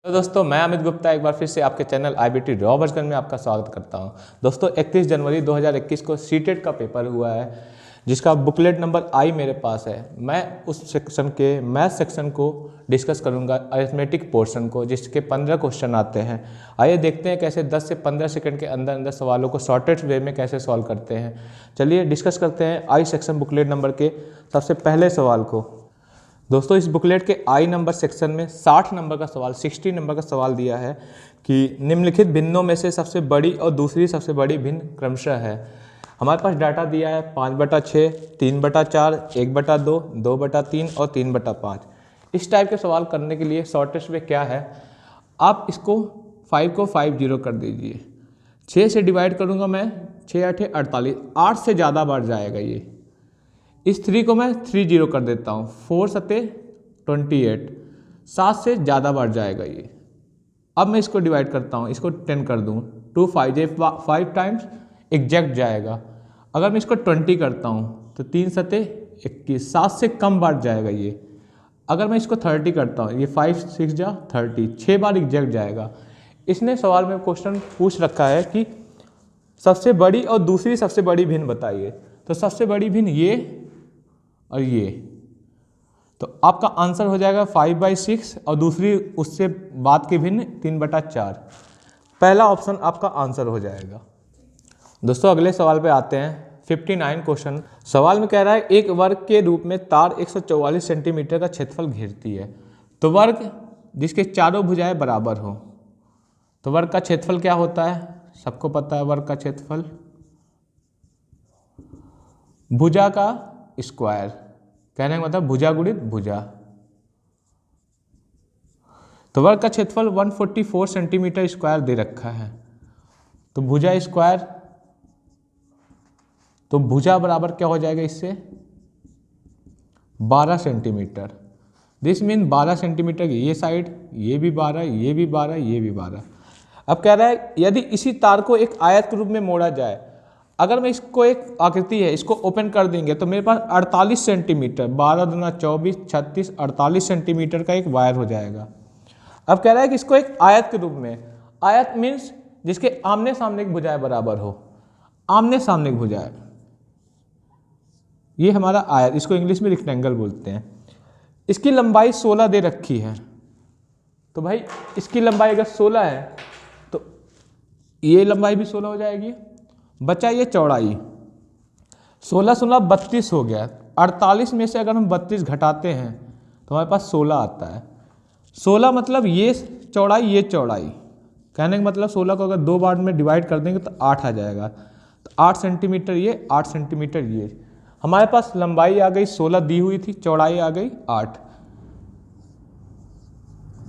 तो दोस्तों मैं अमित गुप्ता एक बार फिर से आपके चैनल IBT रॉ वर्जन में आपका स्वागत करता हूं। दोस्तों 31 जनवरी 2021 को सीटेट का पेपर हुआ है, जिसका बुकलेट नंबर आई मेरे पास है। मैं उस सेक्शन के मैथ सेक्शन को डिस्कस करूंगा, अरिथमेटिक पोर्शन को, जिसके 15 क्वेश्चन आते हैं। आइए देखते हैं कैसे 10 से 15 सेकंड के अंदर अंदर सवालों को शॉर्टेस्ट वे में कैसे सॉल्व करते हैं। चलिए डिस्कस करते हैं आई सेक्शन बुकलेट नंबर के सबसे पहले सवाल को। दोस्तों इस बुकलेट के आई नंबर सेक्शन में 60 नंबर का सवाल 60 नंबर का सवाल दिया है कि निम्नलिखित भिन्नों में से सबसे बड़ी और दूसरी सबसे बड़ी भिन्न क्रमशः है। हमारे पास डाटा दिया है 5/6, 3/4, 1/2, 2/3 और 3/5। इस टाइप के सवाल करने के लिए शॉर्टेस्ट वे क्या है, आप इसको 5 को 50 कर दीजिए। 6 से डिवाइड करूँगा मैं, 6 8 48, 8 से ज़्यादा बढ़ जाएगा ये। इस 3 को मैं 30 कर देता हूँ, 4 7 28, 7 से ज़्यादा बढ़ जाएगा ये। अब मैं इसको डिवाइड करता हूँ, इसको 10 कर दूँ, 2 5 टाइम्स एग्जैक्ट जाएगा। अगर मैं इसको 20 करता हूँ तो 3 7 21, 7 से कम बढ़ जाएगा ये। अगर मैं इसको 30 करता हूँ, ये 5 6 जा 30, 6 बार एग्जैक्ट जाएगा। इसने सवाल में क्वेश्चन पूछ रखा है कि सबसे बड़ी और दूसरी सबसे बड़ी भिन्न बताइए। तो सबसे बड़ी भिन्न ये और ये, तो आपका आंसर हो जाएगा 5/6 और दूसरी उससे बाद की भिन्न 3/4। पहला ऑप्शन आपका आंसर हो जाएगा। दोस्तों अगले सवाल पे आते हैं। 59 क्वेश्चन। सवाल में कह रहा है एक वर्ग के रूप में तार 144 सेंटीमीटर का क्षेत्रफल घेरती है, तो वर्ग जिसके चारों भुजाएं बराबर हो, तो वर्ग का क्षेत्रफल क्या होता है? सबको पता है वर्ग का क्षेत्रफल भुजा का स्क्वायर, कहने का मतलब भुजा गुणित भुजा। तो वर्ग का क्षेत्रफल 144 सेंटीमीटर स्क्वायर दे रखा है, तो भुजा स्क्वायर, तो भुजा बराबर क्या हो जाएगा इससे? 12 सेंटीमीटर। दिस मीन 12 सेंटीमीटर की ये साइड, ये भी 12, ये भी 12, ये भी 12। अब कह रहा है यदि इसी तार को एक आयत के रूप में मोड़ा जाए, अगर मैं इसको एक आकृति है, इसको ओपन कर देंगे तो मेरे पास 48 सेंटीमीटर, 12 दूना 24, 36, 48 सेंटीमीटर का एक वायर हो जाएगा। अब कह रहा है कि इसको एक आयत के रूप में, आयत मीन्स जिसके आमने सामने की भुजाएं बराबर हो, आमने सामने की भुजाएं, ये हमारा आयत, इसको इंग्लिश में रेक्टेंगल बोलते हैं। इसकी लंबाई 16 दे रखी है, तो भाई इसकी लंबाई अगर 16 है तो ये लंबाई भी 16 हो जाएगी। बचा ये चौड़ाई, 16 16 32 हो गया। 48 में से अगर हम 32 घटाते हैं तो हमारे पास 16 आता है। 16 मतलब ये चौड़ाई, ये चौड़ाई, कहने का मतलब 16 को अगर 2 बार में डिवाइड कर देंगे तो 8 आ जाएगा। तो 8 सेंटीमीटर ये, 8 सेंटीमीटर ये। हमारे पास लंबाई आ गई 16 दी हुई थी, चौड़ाई आ गई 8।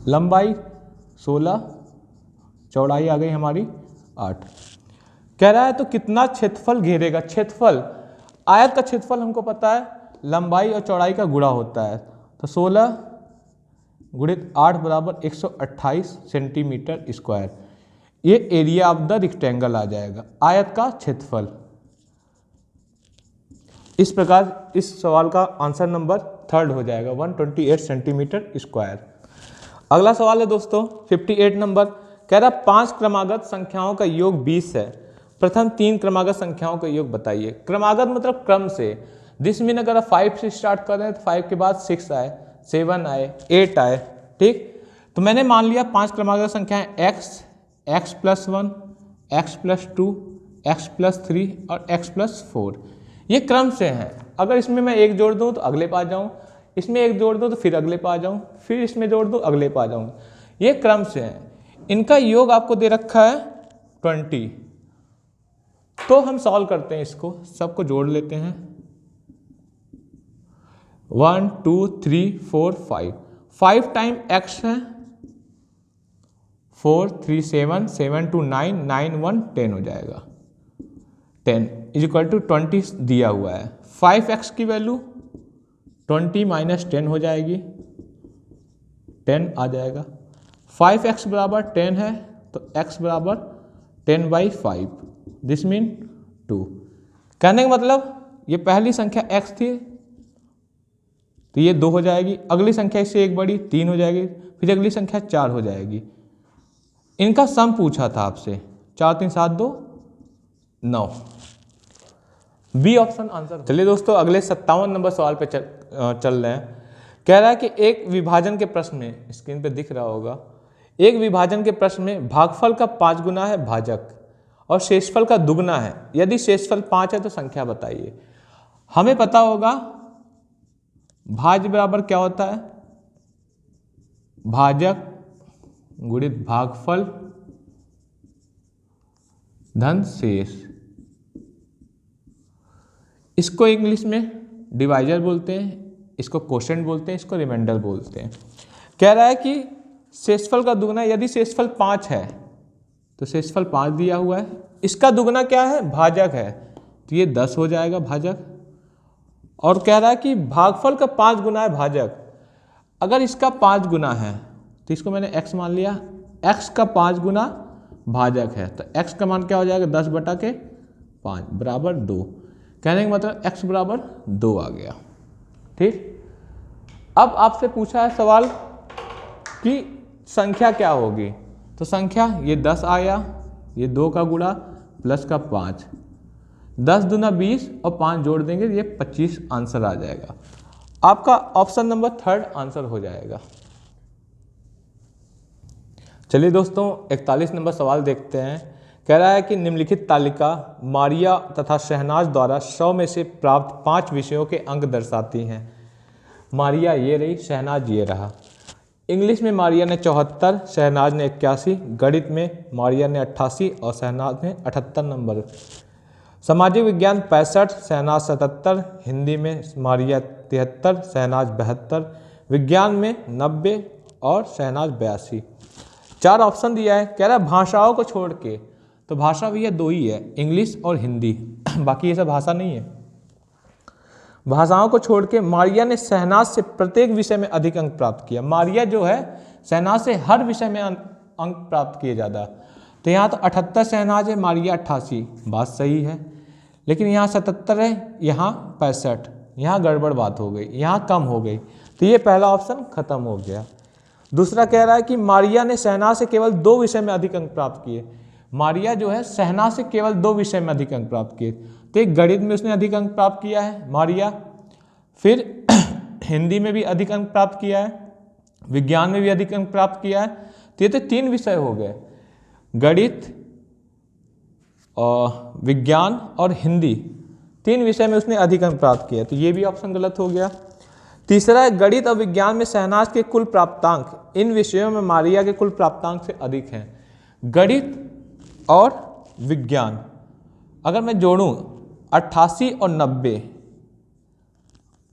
लंबाई 16, चौड़ाई आ गई हमारी 8। कह रहा है तो कितना क्षेत्रफल घेरेगा? क्षेत्रफल, आयत का क्षेत्रफल हमको पता है लंबाई और चौड़ाई का गुणा होता है, तो 16 गुणित 8 बराबर 128 सेंटीमीटर स्क्वायर। ये एरिया ऑफ द रेक्टेंगल आ जाएगा, आयत का क्षेत्रफल। इस प्रकार इस सवाल का आंसर नंबर 3 हो जाएगा, 128 सेंटीमीटर स्क्वायर। अगला सवाल है दोस्तों 58 नंबर। कह रहा 5 क्रमागत संख्याओं का योग 20 है, प्रथम 3 क्रमागत संख्याओं का योग बताइए। क्रमागत मतलब क्रम से। दिस मीन अगर आप 5 से स्टार्ट कर रहे हैं तो 5 के बाद 6 आए, 7 आए, 8 आए, ठीक। तो मैंने मान लिया 5 क्रमागत संख्याएं x, x+1, x+2, x+3 और x+4, ये क्रम से हैं। अगर इसमें मैं एक जोड़ दूं तो अगले पे आ जाऊं, इसमें एक जोड़ दूं तो फिर अगले पे आ जाऊं, फिर इसमें जोड़ दूं अगले पे आ जाऊं, ये क्रम से हैं। इनका योग आपको दे रखा है 20। तो हम सॉल्व करते हैं, इसको सबको जोड़ लेते हैं। 1 2 3 4 5, 5 टाइम x है 4 3 7, 7 2 9, 9 1 10 हो जाएगा। 10 = 20 दिया हुआ है। 5x की वैल्यू 20 - 10 हो जाएगी, 10 आ जाएगा। 5x बराबर 10 है तो x बराबर 10/5, दिस मीन 2। कहने का मतलब ये पहली संख्या x थी, तो ये 2 हो जाएगी। अगली संख्या इससे एक बड़ी 3 हो जाएगी, फिर अगली संख्या 4 हो जाएगी। इनका सम पूछा था आपसे, 4 3 7 2 9। B option answer. चलिए दोस्तों अगले 57 नंबर सवाल पे चल रहे हैं। कह रहा है कि एक विभाजन के प्रश्न में, स्क्रीन पे दिख रहा होगा, एक विभाजन के प्रश्न में भागफल का 5 गुना है भाजक और शेषफल का दुगना है। यदि शेषफल 5 है तो संख्या बताइए। हमें पता होगा भाज्य बराबर क्या होता है, भाजक गुणित भागफल धन शेष। इसको इंग्लिश में डिवाइजर बोलते हैं, इसको कोशेंट बोलते हैं, इसको रिमाइंडर बोलते हैं। कह रहा है कि शेषफल का दुगना, यदि शेषफल 5 है तो शेषफल 5 दिया हुआ है, इसका दुगना क्या है, भाजक है, तो ये 10 हो जाएगा भाजक। और कह रहा है कि भागफल का 5 गुना है भाजक। अगर इसका 5 गुना है तो इसको मैंने x मान लिया, x का 5 गुना भाजक है, तो x का मान क्या हो जाएगा, 10/5 बराबर 2। कहने का मतलब x बराबर 2 आ गया। ठीक, अब आपसे पूछा है सवाल कि संख्या क्या होगी, तो संख्या ये 10 आया, ये 2 का गुणा प्लस का 5, 10 दूना 20 और 5 जोड़ देंगे ये 25 आंसर आ जाएगा। आपका ऑप्शन नंबर 3 आंसर हो जाएगा। चलिए दोस्तों 41 नंबर सवाल देखते हैं। कह रहा है कि निम्नलिखित तालिका मारिया तथा शहनाज द्वारा 100 में से प्राप्त 5 विषयों के अंक दर्शाती हैं। मारिया ये रही, शहनाज ये रहा। इंग्लिश में मारिया ने 74, शहनाज ने 81, गणित में मारिया ने 88 और शहनाज ने 78 नंबर। सामाजिक विज्ञान 65, शहनाज 77, हिंदी में मारिया 73, शहनाज 72, विज्ञान में 90 और शहनाज 82। 4 ऑप्शन दिया है। कह रहा है भाषाओं को छोड़ के, तो भाषा भैया 2 ही है, इंग्लिश और हिंदी, बाकी ये सब भाषा नहीं है। भाषाओं को छोड़ के मारिया ने शहनाज से प्रत्येक विषय में अधिक अंक प्राप्त किया। मारिया जो है शहनाज से हर विषय में अंक प्राप्त किए ज़्यादा। तो यहाँ तो 78 शहनाज है, मारिया 88, बात सही है। लेकिन यहाँ 77 है, यहाँ 65, यहाँ गड़बड़ बात हो गई, यहाँ कम हो गई, तो ये पहला ऑप्शन खत्म हो गया। दूसरा कह रहा है कि मारिया ने शहनाज से केवल 2 विषय में अधिक अंक प्राप्त किए। मारिया जो है शहनाज से केवल 2 विषय में अधिक अंक प्राप्त किए, तो एक गणित में उसने अधिक अंक प्राप्त किया है मारिया, फिर हिंदी में भी अधिक अंक प्राप्त किया है, विज्ञान में भी अधिक अंक प्राप्त किया है। तो ये तो 3 विषय हो गए, गणित और विज्ञान और हिंदी, 3 विषय में उसने अधिक अंक प्राप्त किया, तो ये भी ऑप्शन गलत हो गया। तीसरा है गणित और विज्ञान में शहनाज के कुल प्राप्तांक इन विषयों में मारिया के कुल प्राप्तांक से अधिक हैं। गणित और विज्ञान अगर मैं जोड़ूं 88 और 90,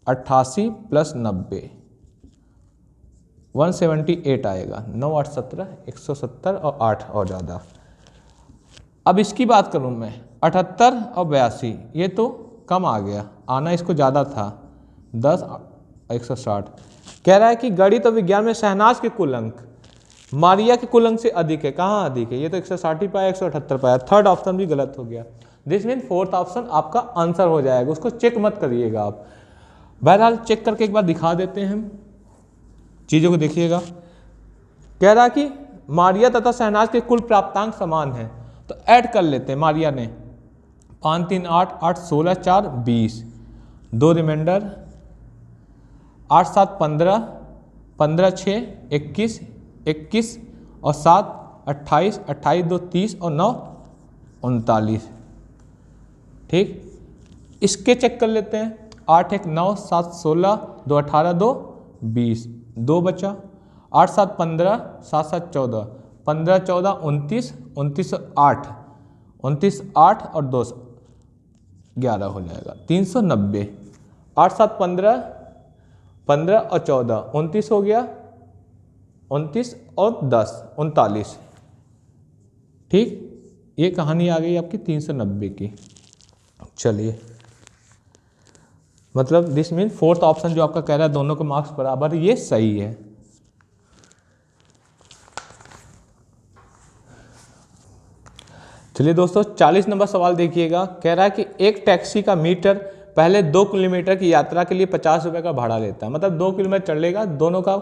88 प्लस 90 178 आएगा, 9 8 17 170 और 8 और ज़्यादा। अब इसकी बात करूं मैं 78 और 82, ये तो कम आ गया, आना इसको ज़्यादा था, 10 160। कह रहा है कि गणित और विज्ञान में शहनाज के कुल अंक मारिया के कुल अंक से अधिक है। कहाँ अधिक है, ये तो 160 ही पाया, 178 पाया। 3rd ऑप्शन भी गलत हो गया। दिस मीन 4th ऑप्शन आपका आंसर हो जाएगा, उसको चेक मत करिएगा आप। बहरहाल चेक करके एक बार दिखा देते हैं हम, चीज़ों को देखिएगा। कह रहा कि मारिया तथा शहनाज के कुल प्राप्तांक समान हैं, तो ऐड कर लेते हैं। मारिया ने 5 3 8 8 16 4 20, 2 रिमाइंडर 8 7 15 15 6 21 21 और 7 28 28 2 30 और 9 39। ठीक, इसके चेक कर लेते हैं। 8 1 9 7 16 2 18 2 20, 2 बचा, 8 7 15 7 7 14 15 14 29 29 8 29 8 और 2 11 हो जाएगा, 390। 8 7 15 15 और 14 29 हो गया, 29 और 10 39। ठीक, ये कहानी आ गई आपकी 390 की। चलिए, मतलब दिस मीन 4th ऑप्शन जो आपका कह रहा है दोनों के मार्क्स बराबर, ये सही है। चलिए दोस्तों 40 नंबर सवाल देखिएगा। कह रहा है कि एक टैक्सी का मीटर पहले 2 किलोमीटर की यात्रा के लिए 50 रुपये का भाड़ा लेता है, मतलब 2 किलोमीटर चलेगा, दोनों का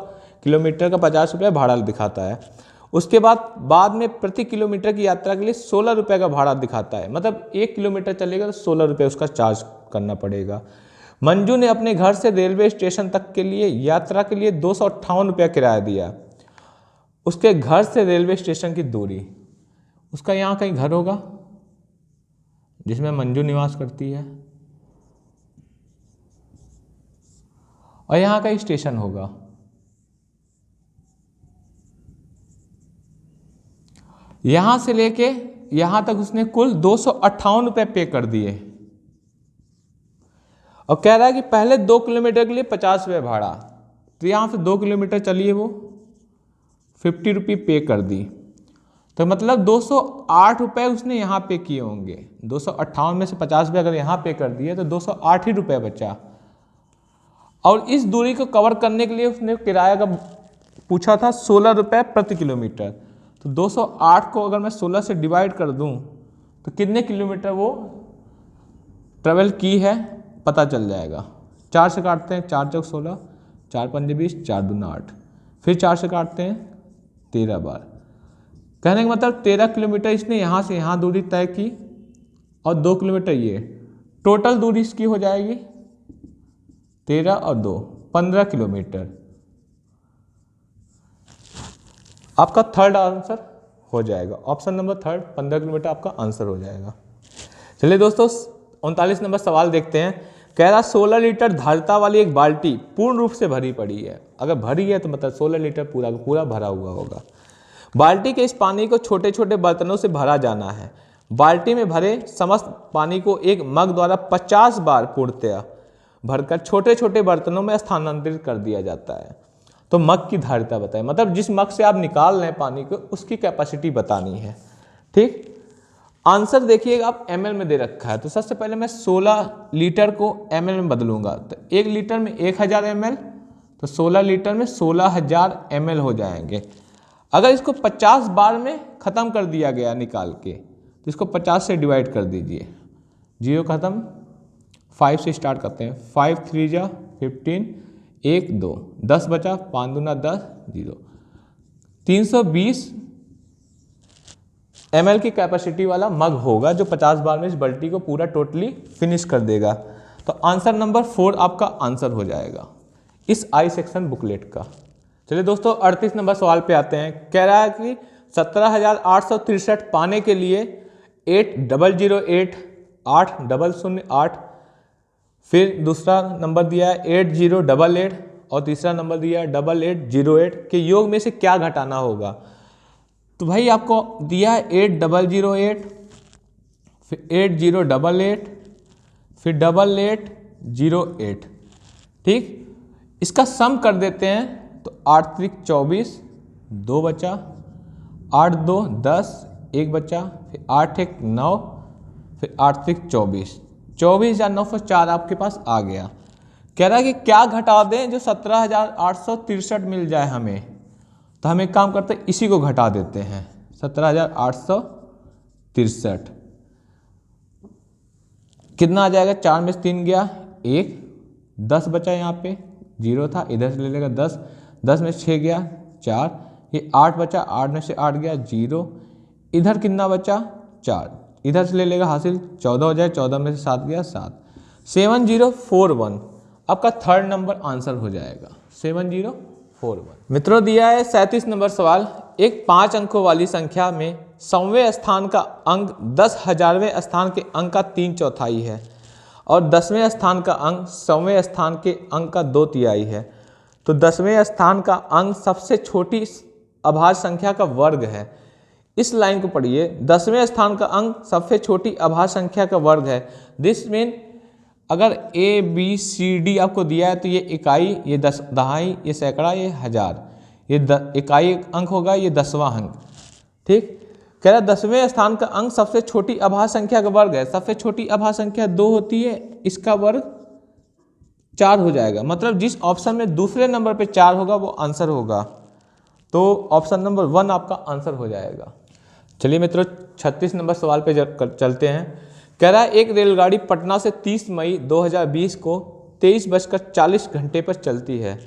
किलोमीटर का 50 रुपये भाड़ा दिखाता है। उसके बाद में प्रति किलोमीटर की यात्रा के लिए 16 रुपये का भाड़ा दिखाता है, मतलब 1 किलोमीटर चलेगा तो 16 रुपये उसका चार्ज करना पड़ेगा। मंजू ने अपने घर से रेलवे स्टेशन तक के लिए यात्रा के लिए 258 रुपया किराया दिया। उसके घर से रेलवे स्टेशन की दूरी, उसका यहाँ कहीं घर होगा जिसमें मंजू निवास करती है, और यहाँ का स्टेशन होगा। यहाँ से लेके यहाँ तक उसने कुल 258 रुपये पे कर दिए, और कह रहा है कि पहले 2 किलोमीटर के लिए 50 रुपये भाड़ा, तो यहाँ से 2 किलोमीटर चलिए वो 50 रुपये पे कर दी, तो मतलब 208 रुपये उसने यहाँ पे किए होंगे। 258 में से 50 रुपये अगर यहाँ पे कर दिए तो 208 ही रुपये बचा। और इस दूरी को कवर करने के लिए उसने किराया का पूछा था 16 रुपये प्रति किलोमीटर, तो 208 को अगर मैं 16 से डिवाइड कर दूं तो कितने किलोमीटर वो ट्रेवल की है पता चल जाएगा। 4 से काटते हैं, 4 चौक 16, 4 पंजे 20, 4 दूना 8, फिर 4 से काटते हैं 13 बार। कहने का मतलब 13 किलोमीटर इसने यहाँ से यहाँ दूरी तय की, और 2 किलोमीटर ये, टोटल दूरी इसकी हो जाएगी 13 और 2 15 किलोमीटर। आपका थर्ड आंसर हो जाएगा, ऑप्शन नंबर थर्ड 15 किलोमीटर आपका आंसर हो जाएगा। चलिए दोस्तों 39 नंबर सवाल देखते हैं। कह रहा 16 लीटर धारिता वाली एक बाल्टी पूर्ण रूप से भरी पड़ी है। अगर भरी है तो मतलब 16 लीटर पूरा पूरा भरा हुआ होगा। बाल्टी के इस पानी को छोटे छोटे बर्तनों से भरा जाना है। बाल्टी में भरे समस्त पानी को एक मग द्वारा 50 बार पूर्णतया भरकर छोटे छोटे बर्तनों में स्थानांतरित कर दिया जाता है। तो मग की धारिता बताएं, मतलब जिस मग से आप निकाल रहे हैं पानी को उसकी कैपेसिटी बतानी है। ठीक, आंसर देखिएगा आप ml में दे रखा है, तो सबसे पहले मैं 16 लीटर को ml में बदलूंगा, तो 1 लीटर में 1000 ml, तो 16 लीटर में 16,000 ml हो जाएंगे। अगर इसको 50 बार में ख़त्म कर दिया गया निकाल के, तो इसको 50 से डिवाइड कर दीजिए, 0 ख़त्म, 5 से स्टार्ट करते हैं, 5 3 जा 15, 1 2 10 बचा, 5 दूना 10, 0, 320 ml की कैपेसिटी वाला मग होगा जो 50 बार में इस बाल्टी को पूरा टोटली फिनिश कर देगा। तो आंसर नंबर 4 आपका आंसर हो जाएगा इस आई सेक्शन बुकलेट का। चलिए दोस्तों 38 नंबर सवाल पे आते हैं। कह रहा है कि 17,863 पाने के लिए 8008 8008, फिर दूसरा नंबर दिया है 8088 और तीसरा नंबर दिया है 8808 के योग में से क्या घटाना होगा। तो भाई आपको दिया है 8008, फिर 8088, फिर 8808। ठीक, इसका सम कर देते हैं तो 8 3 24, 2 बचा, 8 2 10, 1 बचा, फिर 8 1 9, फिर 8 3 24, 24,904 आपके पास आ गया। कह रहा है कि क्या घटा दें जो 17,863 मिल जाए हमें। तो हम एक काम करते हैं, इसी को घटा देते हैं, 17,863 कितना आ जाएगा, 4 में से 3 गया 1, 10 बचा, यहाँ पे 0 था, इधर से ले लेगा 10, 10 में से 6 गया 4, ये 8 बचा, 8 में से 8 गया 0, इधर कितना बचा 4, इधर से ले लेगा हासिल 14 हो जाए, 14 में से 7 गया 7, 7041 आपका थर्ड नंबर आंसर हो जाएगा 7041। मित्रों दिया है 37 नंबर सवाल। एक 5 अंकों वाली संख्या में 100वें स्थान का अंक 10,000वें स्थान के अंक का 3/4 है और 10वें स्थान का अंक 100वें स्थान के अंक का 2/3 है। तो 10वें स्थान का अंक सबसे छोटी अभाज्य संख्या का वर्ग है। इस लाइन को पढ़िए, 10वें स्थान का अंक सबसे छोटी अभाज्य संख्या का वर्ग है। दिस मीन अगर A B C D आपको दिया है तो ये इकाई, ये दहाई, ये सैकड़ा, ये हजार, ये इकाई अंक होगा, ये 10वां अंक। ठीक, कह रहा 10वें स्थान का अंक सबसे छोटी अभाज्य संख्या का वर्ग है। सबसे छोटी अभाज्य संख्या 2 होती है, इसका वर्ग 4 हो जाएगा। मतलब जिस ऑप्शन में दूसरे नंबर पे 4 होगा वो आंसर होगा। तो ऑप्शन नंबर 1 आपका आंसर हो जाएगा। चलिए मित्रों 36 नंबर सवाल पे चलते हैं। कह रहा है एक रेलगाड़ी पटना से 30 मई 2020 को 23:40 पर चलती है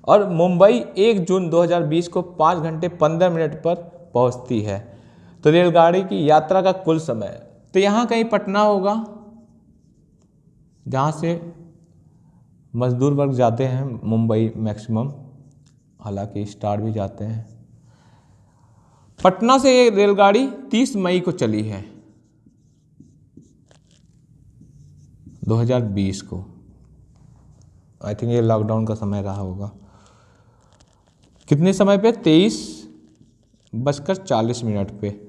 और मुंबई 1 जून 2020 को 5 घंटे 15 मिनट पर पहुंचती है। तो रेलगाड़ी की यात्रा का कुल समय, तो यहाँ कहीं पटना होगा जहाँ से मजदूर वर्ग जाते हैं मुंबई मैक्सिमम, हालांकि स्टार भी जाते हैं। पटना से ये रेलगाड़ी 30 मई को चली है 2020 को। आई थिंक ये लॉकडाउन का समय रहा होगा। कितने समय पे? 23:40 पे।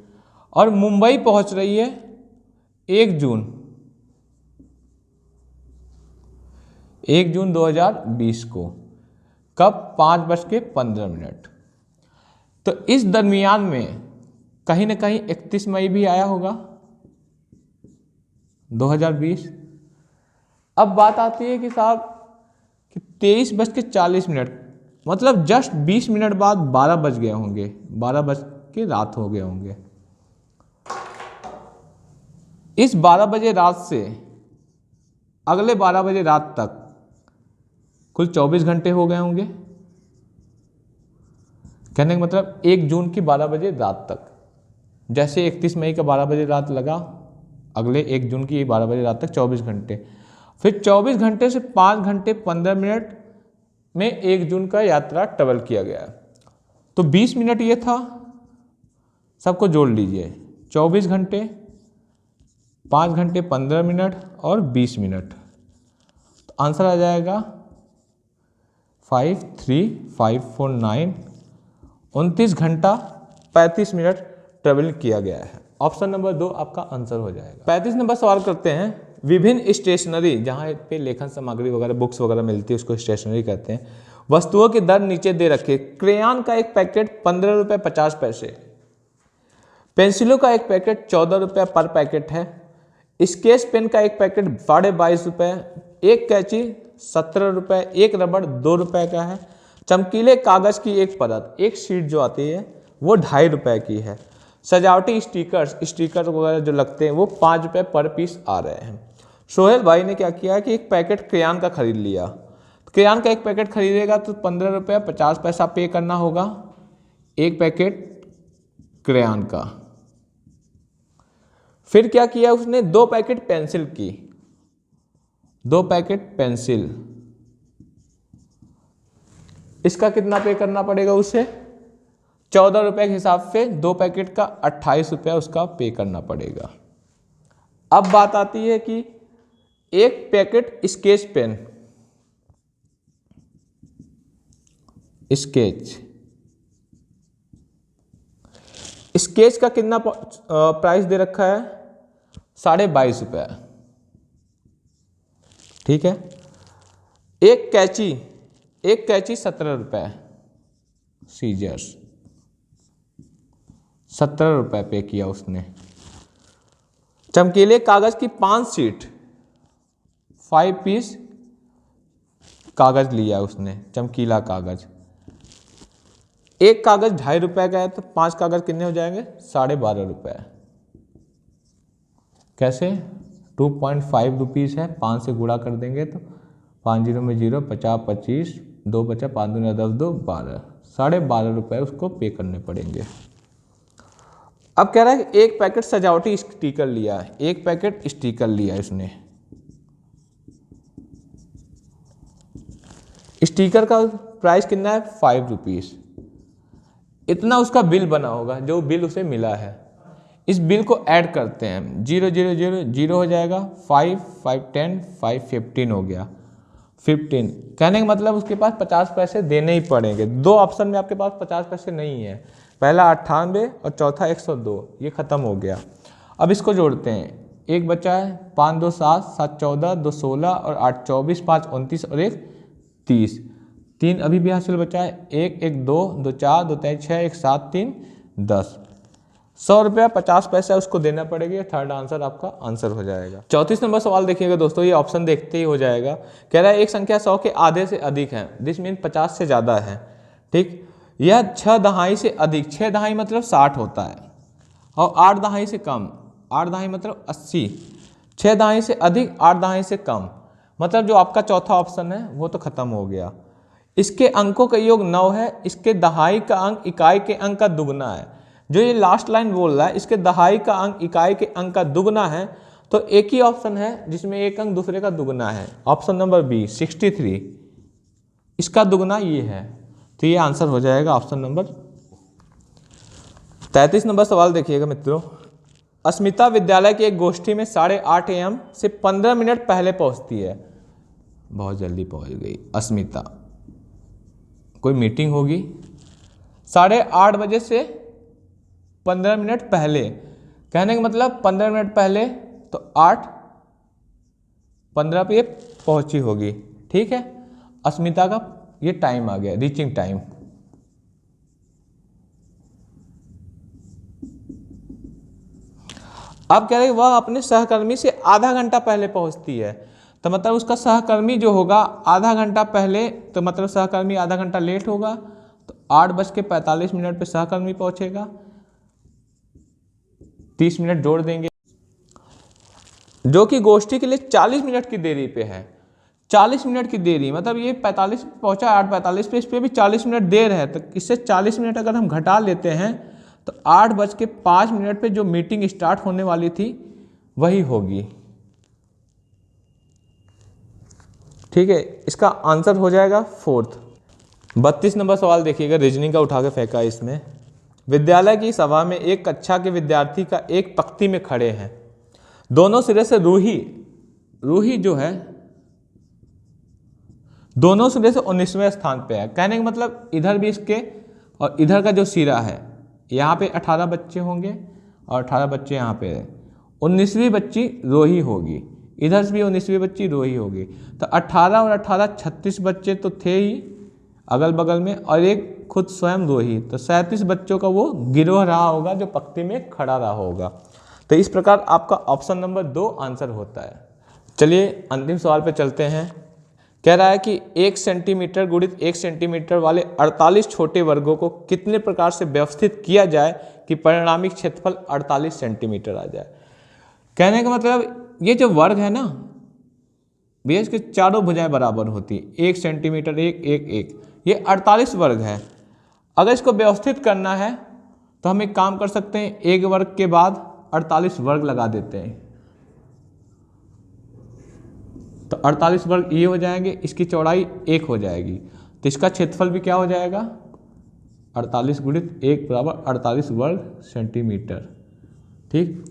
और मुंबई पहुंच रही है 1 जून 2020 को। कब? 5:15। तो इस दरमियान में कहीं ना कहीं 31 मई भी आया होगा 2020। अब बात आती है कि साहब कि 23:40, मतलब जस्ट 20 मिनट बाद 12 बज गए होंगे, 12 बज के रात हो गए होंगे। इस 12 बजे रात से अगले 12 बजे रात तक कुल 24 घंटे हो गए होंगे। कहने का मतलब 1 जून की 12 बजे रात तक, जैसे 31 मई का 12 बजे रात लगा, अगले 1 जून की 12 बजे रात तक 24 घंटे, फिर 24 घंटे से 5 घंटे 15 मिनट में 1 जून का यात्रा ट्रेवल किया गया। तो 20 मिनट ये था, सबको जोड़ लीजिए, 24 घंटे 5 घंटे 15 मिनट और 20 मिनट। तो आंसर आ जाएगा 53549, 29 घंटा 35 मिनट ट्रेवल किया गया है। ऑप्शन नंबर 2 आपका आंसर हो जाएगा। 35 नंबर सवाल करते हैं, विभिन्न स्टेशनरी, जहाँ पे लेखन सामग्री वगैरह बुक्स वगैरह मिलती है उसको स्टेशनरी कहते हैं, वस्तुओं की दर नीचे दे रखी है। क्रेयॉन का एक पैकेट 15 रुपये 50 पैसे, पेंसिलों का एक पैकेट 14 रुपये पर पैकेट है, स्केच पेन का एक पैकेट 22.5 रुपये, एक कैंची 17 रुपये, एक रबड़ 2 रुपये का है, चमकीले कागज की एक परत, एक शीट जो आती है वो 2.5 रुपये की है, सजावटी स्टिकर वगैरह जो लगते हैं वो 5 रुपये पर पीस आ रहे हैं। सोहेल भाई ने क्या किया कि एक पैकेट क्रेयॉन का खरीद लिया। क्रेयॉन का एक पैकेट खरीदेगा तो 15 रुपये 50 पैसा पे करना होगा एक पैकेट क्रेयॉन का। फिर क्या किया उसने, 2 पैकेट पेंसिल की, 2 पैकेट पेंसिल, इसका कितना पे करना पड़ेगा उसे? 14 रुपये के हिसाब से 2 पैकेट का 28 रुपया उसका पे करना पड़ेगा। अब बात आती है कि एक पैकेट स्केच पेन, स्केच का कितना प्राइस दे रखा है? 22.5 रुपये, ठीक है। एक कैंची 17 रुपये, सीजर्स 17 रुपये पे किया उसने। चमकीले कागज की 5 शीट, 5 पीस कागज लिया उसने, चमकीला कागज। एक कागज 2.5 रुपये का है तो 5 कागज कितने हो जाएंगे? 12.5 रुपये। कैसे? 2.5 रुपीज़ है, 5 से गुणा कर देंगे तो 5 0 में 0, 50 25, 2 बचा, 5 दूनी 10, 2 12, 12.5 रुपये उसको पे करने पड़ेंगे। अब कह रहा है कि एक पैकेट सजावटी स्टिकर लिया है, एक पैकेट स्टिकर लिया इसने। स्टिकर का प्राइस कितना है? 5 रुपीज़। इतना उसका बिल बना होगा, जो बिल उसे मिला है। इस बिल को ऐड करते हैं, 0 0 0 0 हो जाएगा, 5 5 10 5 15 हो गया, 15। कहने का मतलब उसके पास 50 पैसे देने ही पड़ेंगे। 2 ऑप्शन में आपके पास 50 पैसे नहीं है, पहला 98 और चौथा 102, ये खत्म हो गया। अब इसको जोड़ते हैं, एक बचा है 5 2 7 7 14 2 16 और 8 24, 5 29 और 1 30, 3 अभी भी हासिल बचा है, 1 1 2 2 4 2 3 6 1 7 3 10, 100 रुपया 50 पैसा उसको देना पड़ेगा। थर्ड आंसर आपका आंसर हो जाएगा। 34 नंबर सवाल देखिएगा दोस्तों, ये ऑप्शन देखते ही हो जाएगा। कह रहा है एक संख्या 100 के आधे से अधिक है, दिस मीन 50 से ज़्यादा है, ठीक। यह 6 दहाई से अधिक, 6 दहाई मतलब 60 होता है, और 8 दहाई से कम, 8 दहाई मतलब 80, 6 दहाई से अधिक 8 दहाई से कम, मतलब जो आपका चौथा ऑप्शन है वो तो खत्म हो गया। इसके अंकों का योग 9 है, इसके दहाई का अंक इकाई के अंक का दुगना है। जो ये लास्ट लाइन बोल रहा है इसके दहाई का अंक इकाई के अंक का दुगना है, तो एक ही ऑप्शन है जिसमें एक अंक दूसरे का दुगना है, ऑप्शन नंबर बी 63, इसका दुगना ये है। तो ये आंसर हो जाएगा ऑप्शन नंबर। 33 नंबर सवाल देखिएगा मित्रों। अस्मिता विद्यालय की एक गोष्ठी में 8:30 AM से 15 मिनट पहले पहुंचती है। बहुत जल्दी पहुंच गई अस्मिता, कोई मीटिंग होगी, 8:30 बजे से 15 मिनट पहले, कहने का मतलब 15 मिनट पहले, तो 8:15 पे ये पहुंची होगी। ठीक है, अस्मिता का ये टाइम आ गया, रीचिंग टाइम। अब कह रहे हैं वह अपने सहकर्मी से आधा घंटा पहले पहुंचती है, तो मतलब उसका सहकर्मी जो होगा आधा घंटा पहले, तो मतलब सहकर्मी आधा घंटा लेट होगा, तो 8:45 पे सहकर्मी पहुंचेगा, 30 मिनट जोड़ देंगे, जो कि गोष्ठी के लिए 40 मिनट की देरी पे है। 40 मिनट की देरी मतलब ये 45 पहुंचा, 8:45 पे, इस पर भी 40 मिनट देर है, तो इससे 40 मिनट अगर हम घटा लेते हैं तो 8:05 पे जो मीटिंग स्टार्ट होने वाली थी वही होगी। ठीक है, इसका आंसर हो जाएगा 4th। 32 नंबर सवाल देखिएगा, रीजनिंग का उठा के फेंका इसमें। विद्यालय की सभा में एक कक्षा के विद्यार्थी का एक पंक्ति में खड़े हैं, दोनों सिरे से रूही जो है दोनों सिरे से 19वें स्थान पे है। कहने का मतलब इधर भी इसके और इधर का जो सिरा है, यहाँ पे 18 बच्चे होंगे और 18 बच्चे यहाँ पे है, 19वीं बच्ची रोही होगी, इधर से भी 19वीं बच्ची रोही होगी, तो 18 और 18 36 बच्चे तो थे ही अगल बगल में, और एक खुद स्वयं रोही, तो 37 बच्चों का वो गिरोह रहा होगा जो पंक्ति में खड़ा रहा होगा। तो इस प्रकार आपका ऑप्शन नंबर 2 आंसर होता है। चलिए अंतिम सवाल पे चलते हैं। कह रहा है कि 1 सेंटीमीटर गुणित 1 सेंटीमीटर वाले 48 छोटे वर्गों को कितने प्रकार से व्यवस्थित किया जाए कि परिणामी क्षेत्रफल 48 सेंटीमीटर आ जाए। कहने का मतलब ये जो वर्ग है ना भैया, इसके चारों भुजाएं बराबर होती है, 1 सेंटीमीटर 1 1 1, ये 48 वर्ग है। अगर इसको व्यवस्थित करना है तो हम एक काम कर सकते हैं, एक वर्ग के बाद 48 वर्ग लगा देते हैं, तो 48 वर्ग ये हो जाएंगे, इसकी चौड़ाई 1 हो जाएगी, तो इसका क्षेत्रफल भी क्या हो जाएगा 48 गुणित 1 बराबर 48 वर्ग सेंटीमीटर। ठीक,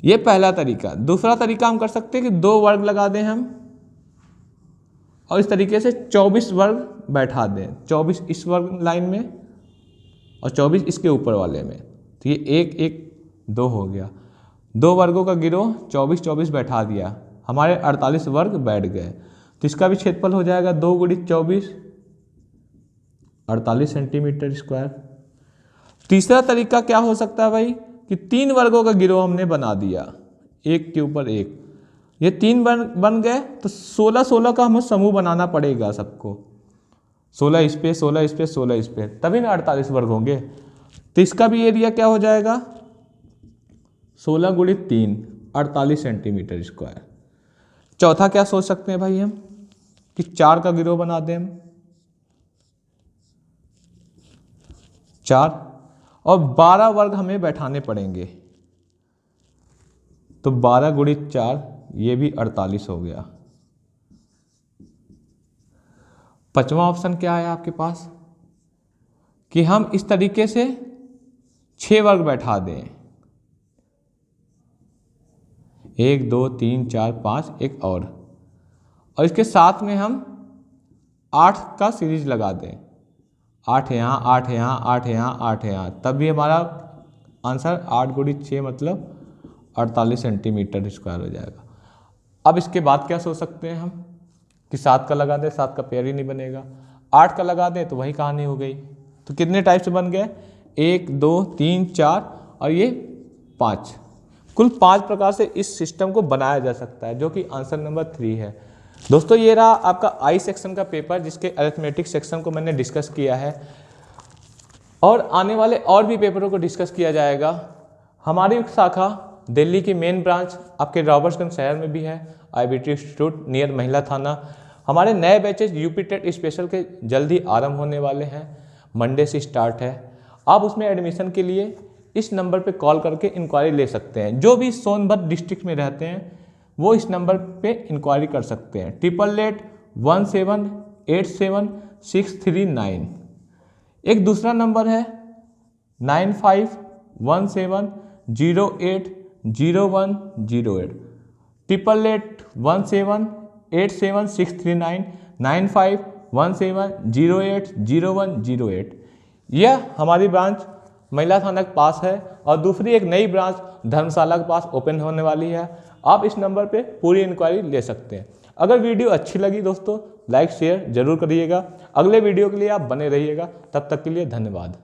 ये पहला तरीका। दूसरा तरीका हम कर सकते हैं कि 2 वर्ग लगा दें हम और इस तरीके से 24 वर्ग बैठा दें, 24 इस वर्ग लाइन में और 24 इसके ऊपर वाले में, तो ये 1 1 2 हो गया। 2 वर्गों का गिरोह 24 24 बैठा दिया, हमारे 48 वर्ग बैठ गए, तो इसका भी क्षेत्रफल हो जाएगा 2 गुणित 24 48 सेंटीमीटर स्क्वायर। तीसरा तरीका क्या हो सकता है भाई कि 3 वर्गों का गिरोह हमने बना दिया, एक के ऊपर एक, ये 3 बन गए, तो 16 16 का हमें समूह बनाना पड़ेगा सबको, 16 इस पे 16 इस पे 16 इस पे, तभी ना 48 वर्ग होंगे। तो इसका भी एरिया क्या हो जाएगा 16 गुणित 3 48 सेंटीमीटर स्क्वायर। चौथा क्या सोच सकते हैं भाई हम कि 4 का गिरोह बना दें हम, 4 और 12 वर्ग हमें बैठाने पड़ेंगे, तो 12 गुणित 4 ये भी 48 हो गया। पांचवा ऑप्शन क्या है आपके पास कि हम इस तरीके से 6 वर्ग बैठा दें, 1 2 3 4 5 एक और इसके साथ में हम 8 का सीरीज लगा दें, 8 यहाँ 8 यहाँ 8 यहाँ 8 यहाँ, तब भी हमारा आंसर 8 गुणित 6 मतलब 48 सेंटीमीटर स्क्वायर हो जाएगा। अब इसके बाद क्या सोच सकते हैं हम कि 7 का लगा दें, 7 का पेयर ही नहीं बनेगा, 8 का लगा दें तो वही कहानी हो गई। तो कितने टाइप से बन गए 1 2 3 4 और ये 5, कुल 5 प्रकार से इस सिस्टम को बनाया जा सकता है, जो कि आंसर नंबर 3 है। दोस्तों ये रहा आपका आई सेक्शन का पेपर, जिसके अरिथमेटिक सेक्शन को मैंने डिस्कस किया है और आने वाले और भी पेपरों को डिस्कस किया जाएगा। हमारी शाखा दिल्ली की मेन ब्रांच आपके रॉबर्ट्सगंज शहर में भी है, IBT इंस्टीट्यूट नियर महिला थाना। हमारे नए बैचेज यूपी टेट स्पेशल के जल्दी आरंभ होने वाले हैं, मंडे से स्टार्ट है। आप उसमें एडमिशन के लिए इस नंबर पे कॉल करके इंक्वायरी ले सकते हैं। जो भी सोनभद्र डिस्ट्रिक्ट में रहते हैं वो इस नंबर पे इंक्वायरी कर सकते हैं, 8881787639। एक दूसरा नंबर है 9517080108, 8881787639, 9517080108। यह हमारी ब्रांच महिला थाना के पास है और दूसरी एक नई ब्रांच धर्मशाला के पास ओपन होने वाली है। आप इस नंबर पे पूरी इंक्वायरी ले सकते हैं। अगर वीडियो अच्छी लगी दोस्तों, लाइक शेयर जरूर करिएगा। अगले वीडियो के लिए आप बने रहिएगा। तब तक के लिए धन्यवाद।